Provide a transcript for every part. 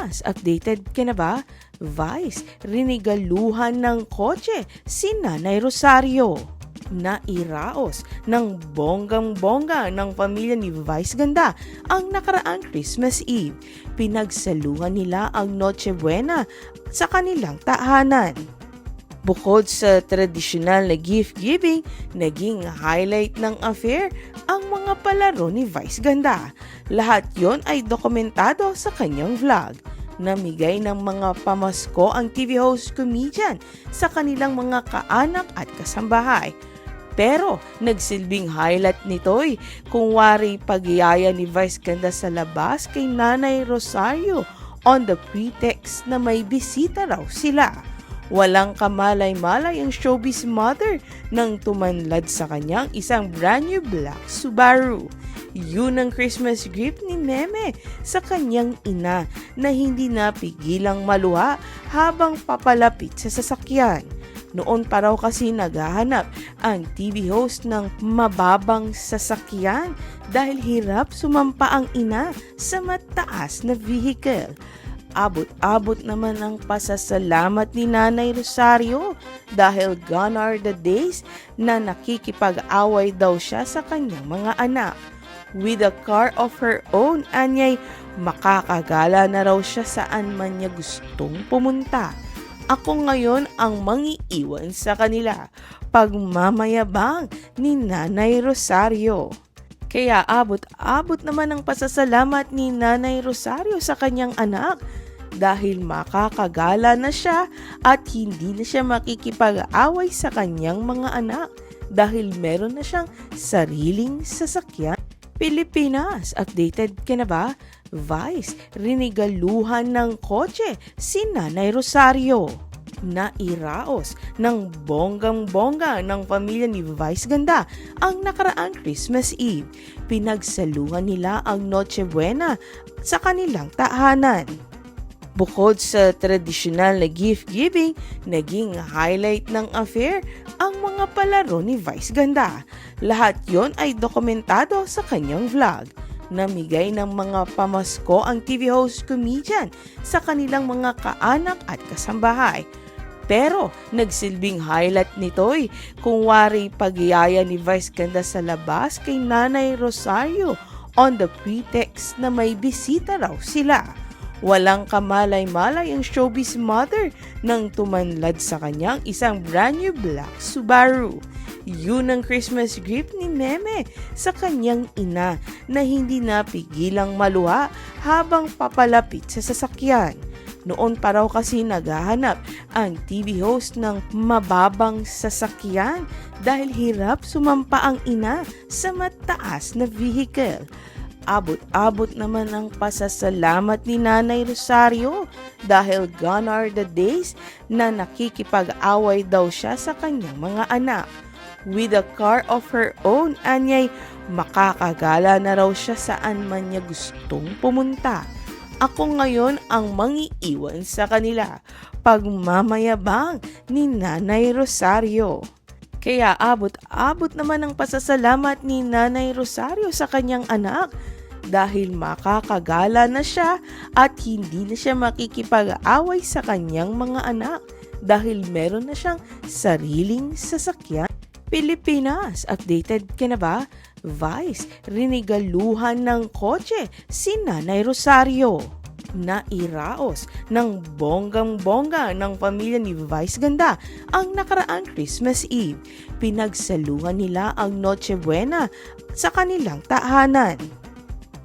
Pilipinas, updated ka na ba? Vice, rinigaluhan ng kotse si Nanay Rosario. Nairaos ng bonggang-bongga ng pamilya ni Vice Ganda ang nakaraang Christmas Eve. Pinagsaluhan nila ang Noche Buena sa kanilang tahanan. Bukod sa tradisyonal na gift-giving, naging highlight ng affair ang mga palaro ni Vice Ganda. Lahat yon ay dokumentado sa kanyang vlog. Namigay ng mga pamasko ang TV host comedian sa kanilang mga kaanak at kasambahay. Pero nagsilbing highlight nito'y kung wari pagyaya ni Vice Ganda sa labas kay Nanay Rosario on the pretext na may bisita raw sila. Walang kamalay-malay ang showbiz mother nang tumanlad sa kanyang isang brand new black Subaru. Yun ang Christmas gift ni Meme sa kanyang ina na hindi napigilang maluha habang papalapit sa sasakyan. Noon pa raw kasi naghahanap ang TV host ng mababang sasakyan dahil hirap sumampa ang ina sa mataas na vehicle. Abot-abot naman ang pasasalamat ni Nanay Rosario dahil gone are the days na nakikipag-away daw siya sa kanyang mga anak. With a car of her own, anyay makakagala na raw siya saan man niya gustong pumunta. Ako ngayon ang mangiiwan sa kanila, pagmamayabang ni Nanay Rosario. Kaya abot-abot naman ang pasasalamat ni Nanay Rosario sa kanyang anak dahil makakagala na siya at hindi na siya makikipag-away sa kanyang mga anak dahil meron na siyang sariling sasakyan. Pilipinas, updated ka na ba? Vice, rinigaluhan ng kotse si Nanay Rosario. Nairaos ng bonggang-bongga ng pamilya ni Vice Ganda ang nakaraang Christmas Eve. Pinagsaluhan nila ang Noche Buena sa kanilang tahanan. Bukod sa tradisyonal na gift-giving, naging highlight ng affair ang mga palaro ni Vice Ganda. Lahat yon ay dokumentado sa kanyang vlog. Namigay ng mga pamasko ang TV host comedian sa kanilang mga kaanak at kasambahay. Pero nagsilbing highlight nito'y kung wari pagyaya ni Vice Ganda sa labas kay Nanay Rosario on the pretext na may bisita raw sila. Walang kamalay-malay ang showbiz mother nang tumanlad sa kanyang isang brand new black Subaru. Yun ang Christmas gift ni Meme sa kanyang ina na hindi napigilang maluha habang papalapit sa sasakyan. Noon pa raw kasi naghahanap ang TV host ng mababang sasakyan dahil hirap sumampa ang ina sa mataas na vehicle. Abot-abot naman ang pasasalamat ni Nanay Rosario dahil gone are the days na nakikipag-away daw siya sa kanyang mga anak. With a car of her own, anyay makakagala na raw siya saan man niya gustong pumunta. Ako ngayon ang mangiiwan sa kanila, pagmamayabang ni Nanay Rosario. Kaya abot-abot naman ang pasasalamat ni Nanay Rosario sa kanyang anak dahil makakagala na siya at hindi na siya makikipag-away sa kanyang mga anak dahil meron na siyang sariling sasakyan. Pilipinas, updated ka na ba? Vice, rinigaluhan ng kotse si Nanay Rosario. Nairaos ng bonggang-bongga ng pamilya ni Vice Ganda ang nakaraang Christmas Eve. Pinagsaluhan nila ang Noche Buena sa kanilang tahanan.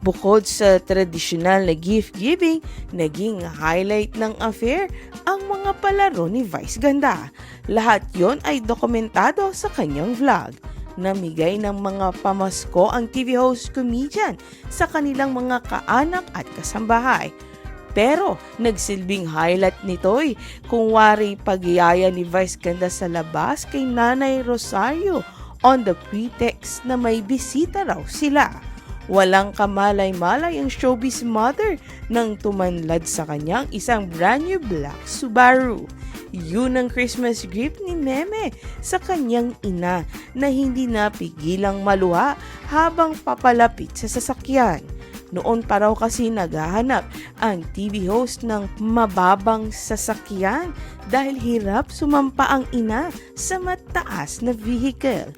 Bukod sa tradisyonal na gift-giving, naging highlight ng affair ang mga palaro ni Vice Ganda. Lahat yon ay dokumentado sa kanyang vlog. Namigay ng mga pamasko ang TV host comedian sa kanilang mga kaanak at kasambahay. Pero nagsilbing highlight nito'y kung wari pagyaya ni Vice Ganda sa labas kay Nanay Rosario on the pretext na may bisita raw sila. Walang kamalay-malay ang showbiz mother nang tumanlad sa kanyang isang brand new black Subaru. Yun ang Christmas gift ni Meme sa kanyang ina na hindi napigilang maluha habang papalapit sa sasakyan. Noon pa raw kasi naghahanap ang TV host ng mababang sasakyan dahil hirap sumampa ang ina sa mataas na vehicle.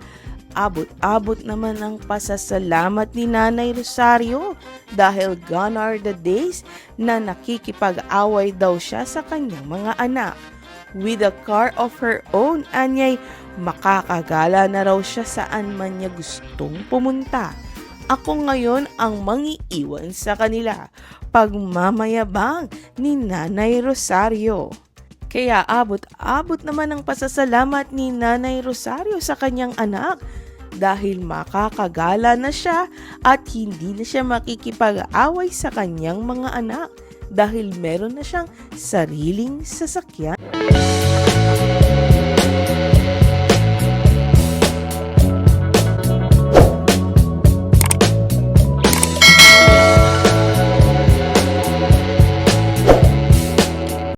Abot-abot naman ang pasasalamat ni Nanay Rosario dahil gone are the days na nakikipag-away daw siya sa kanyang mga anak. With a car of her own, anyay makakagala na raw siya saan man niya gustong pumunta. Ako ngayon ang mangiiwan sa kanila, pagmamayabang ni Nanay Rosario. Kaya abot-abot naman ang pasasalamat ni Nanay Rosario sa kanyang anak dahil makakagala na siya at hindi na siya makikipag-away sa kanyang mga anak dahil meron na siyang sariling sasakyan.